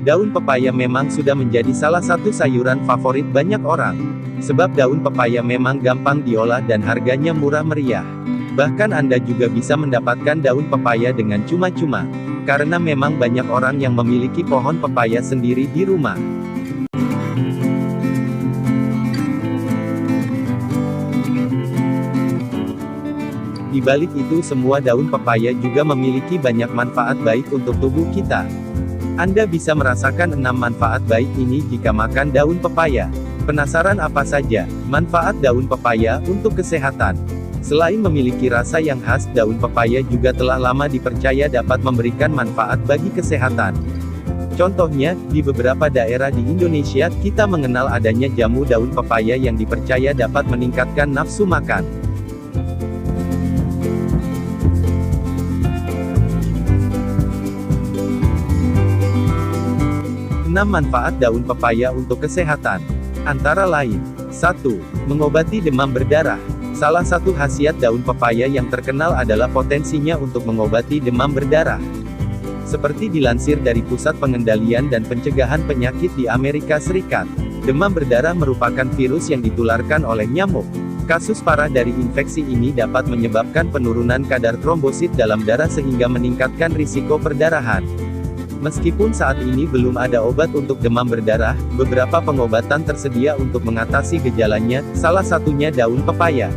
Daun pepaya memang sudah menjadi salah satu sayuran favorit banyak orang. Sebab daun pepaya memang gampang diolah dan harganya murah meriah. Bahkan Anda juga bisa mendapatkan daun pepaya dengan cuma-cuma. Karena memang banyak orang yang memiliki pohon pepaya sendiri di rumah. Di balik itu semua daun pepaya juga memiliki banyak manfaat baik untuk tubuh kita. Anda bisa merasakan 6 manfaat baik ini jika makan daun pepaya. Penasaran apa saja manfaat daun pepaya untuk kesehatan? Selain memiliki rasa yang khas, daun pepaya juga telah lama dipercaya dapat memberikan manfaat bagi kesehatan. Contohnya, di beberapa daerah di Indonesia, kita mengenal adanya jamu daun pepaya yang dipercaya dapat meningkatkan nafsu makan. 6 manfaat daun pepaya untuk kesehatan. Antara lain, 1. Mengobati demam berdarah. Salah satu khasiat daun pepaya yang terkenal adalah potensinya untuk mengobati demam berdarah. Seperti dilansir dari Pusat Pengendalian dan Pencegahan Penyakit di Amerika Serikat, demam berdarah merupakan virus yang ditularkan oleh nyamuk. Kasus parah dari infeksi ini dapat menyebabkan penurunan kadar trombosit dalam darah sehingga meningkatkan risiko perdarahan. Meskipun saat ini belum ada obat untuk demam berdarah, beberapa pengobatan tersedia untuk mengatasi gejalanya, salah satunya daun pepaya.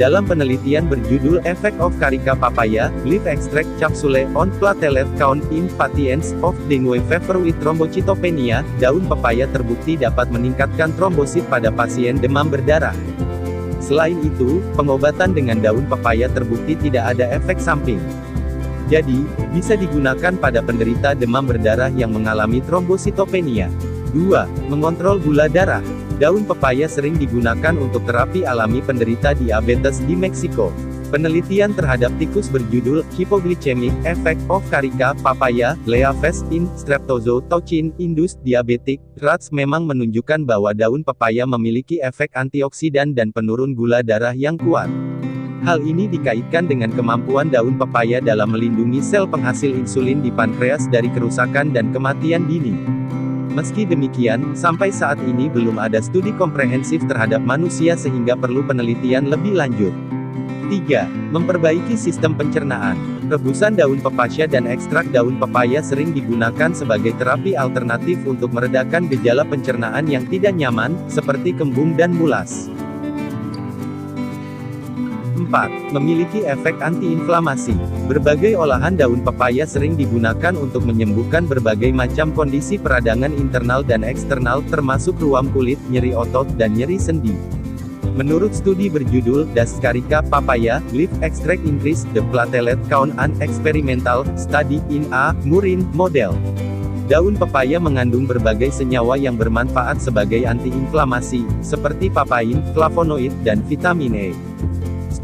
Dalam penelitian berjudul Effect of Carica papaya, leaf extract capsule on platelet count in patients of dengue fever with thrombocytopenia, daun pepaya terbukti dapat meningkatkan trombosit pada pasien demam berdarah. Selain itu, pengobatan dengan daun pepaya terbukti tidak ada efek samping. Jadi, bisa digunakan pada penderita demam berdarah yang mengalami trombositopenia. 2. Mengontrol gula darah. Daun pepaya sering digunakan untuk terapi alami penderita diabetes di Meksiko. Penelitian terhadap tikus berjudul Hypoglycemic Effect of Carica papaya, Leaves in Streptozotocin Induced Diabetic Rats memang menunjukkan bahwa daun pepaya memiliki efek antioksidan dan penurun gula darah yang kuat. Hal ini dikaitkan dengan kemampuan daun pepaya dalam melindungi sel penghasil insulin di pankreas dari kerusakan dan kematian dini. Meski demikian, sampai saat ini belum ada studi komprehensif terhadap manusia sehingga perlu penelitian lebih lanjut. 3. Memperbaiki sistem pencernaan. Rebusan daun pepaya dan ekstrak daun pepaya sering digunakan sebagai terapi alternatif untuk meredakan gejala pencernaan yang tidak nyaman, seperti kembung dan mulas. 4. Memiliki efek antiinflamasi. Berbagai olahan daun pepaya sering digunakan untuk menyembuhkan berbagai macam kondisi peradangan internal dan eksternal, termasuk ruam kulit, nyeri otot, dan nyeri sendi. Menurut studi berjudul Does Carica papaya leaf extract increase the platelet count an experimental study in a murine model? Daun pepaya mengandung berbagai senyawa yang bermanfaat sebagai antiinflamasi, seperti papain, flavonoid, dan vitamin E.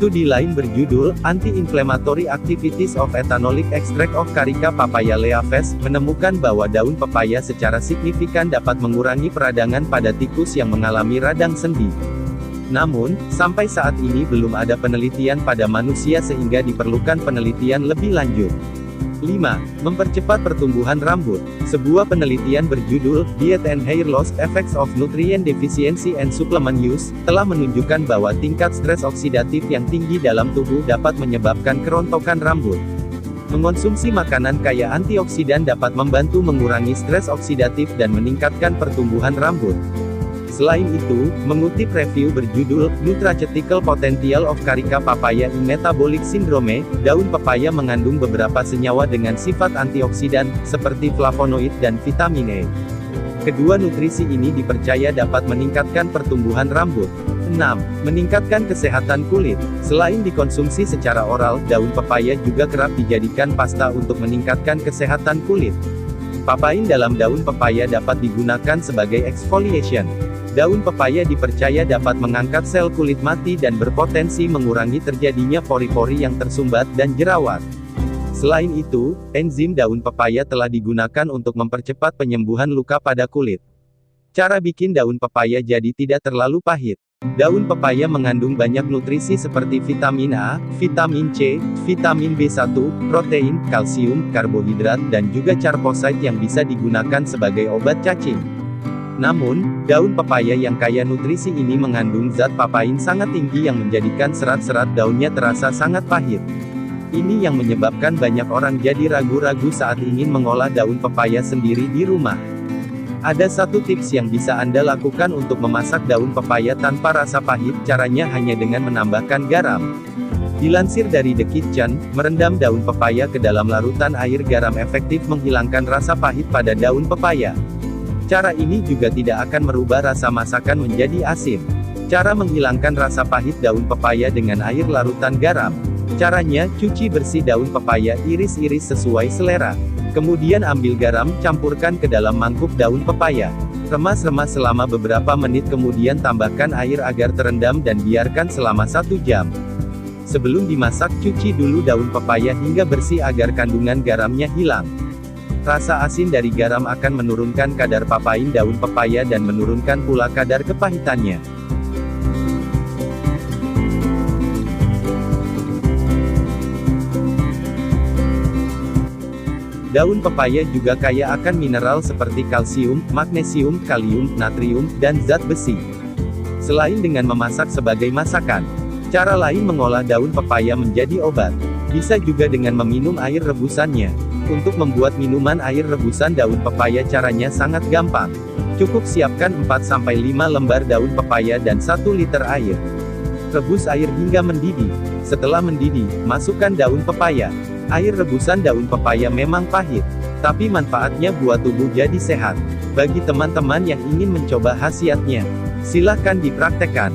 Studi lain berjudul Anti-Inflammatory Activities of Ethanolic Extract of Carica papaya Leaves menemukan bahwa daun pepaya secara signifikan dapat mengurangi peradangan pada tikus yang mengalami radang sendi. Namun, sampai saat ini belum ada penelitian pada manusia sehingga diperlukan penelitian lebih lanjut. 5. Mempercepat pertumbuhan rambut. Sebuah penelitian berjudul Diet and Hair Loss Effects of Nutrient Deficiency and Supplement Use telah menunjukkan bahwa tingkat stres oksidatif yang tinggi dalam tubuh dapat menyebabkan kerontokan rambut. Mengonsumsi makanan kaya antioksidan dapat membantu mengurangi stres oksidatif dan meningkatkan pertumbuhan rambut. Selain itu, mengutip review berjudul Nutraceutical Potential of Carica papaya in Metabolic Syndrome, daun pepaya mengandung beberapa senyawa dengan sifat antioksidan, seperti flavonoid dan vitamin E. Kedua nutrisi ini dipercaya dapat meningkatkan pertumbuhan rambut. 6. Meningkatkan kesehatan kulit. Selain dikonsumsi secara oral, daun pepaya juga kerap dijadikan pasta untuk meningkatkan kesehatan kulit. Papain dalam daun pepaya dapat digunakan sebagai exfoliation. Daun pepaya dipercaya dapat mengangkat sel kulit mati dan berpotensi mengurangi terjadinya pori-pori yang tersumbat dan jerawat. Selain itu, enzim daun pepaya telah digunakan untuk mempercepat penyembuhan luka pada kulit. Cara bikin daun pepaya jadi tidak terlalu pahit. Daun pepaya mengandung banyak nutrisi seperti vitamin A, vitamin C, vitamin B1, protein, kalsium, karbohidrat, dan juga charposite yang bisa digunakan sebagai obat cacing. Namun, daun pepaya yang kaya nutrisi ini mengandung zat papain sangat tinggi yang menjadikan serat-serat daunnya terasa sangat pahit. Ini yang menyebabkan banyak orang jadi ragu-ragu saat ingin mengolah daun pepaya sendiri di rumah. Ada satu tips yang bisa Anda lakukan untuk memasak daun pepaya tanpa rasa pahit, caranya hanya dengan menambahkan garam. Dilansir dari The Kitchen, merendam daun pepaya ke dalam larutan air garam efektif menghilangkan rasa pahit pada daun pepaya. Cara ini juga tidak akan merubah rasa masakan menjadi asin. Cara menghilangkan rasa pahit daun pepaya dengan air larutan garam. Caranya, cuci bersih daun pepaya, iris-iris sesuai selera. Kemudian ambil garam, campurkan ke dalam mangkuk daun pepaya. Remas-remas selama beberapa menit kemudian tambahkan air agar terendam dan biarkan selama 1 jam. Sebelum dimasak, cuci dulu daun pepaya hingga bersih agar kandungan garamnya hilang. Rasa asin dari garam akan menurunkan kadar papain daun pepaya dan menurunkan pula kadar kepahitannya. Daun pepaya juga kaya akan mineral seperti kalsium, magnesium, kalium, natrium, dan zat besi. Selain dengan memasak sebagai masakan, cara lain mengolah daun pepaya menjadi obat. Bisa juga dengan meminum air rebusannya. Untuk membuat minuman air rebusan daun pepaya caranya sangat gampang. Cukup siapkan 4-5 lembar daun pepaya dan 1 liter air. Rebus air hingga mendidih. Setelah mendidih, masukkan daun pepaya. Air rebusan daun pepaya memang pahit, tapi manfaatnya buat tubuh jadi sehat. Bagi teman-teman yang ingin mencoba khasiatnya, silahkan dipraktekkan.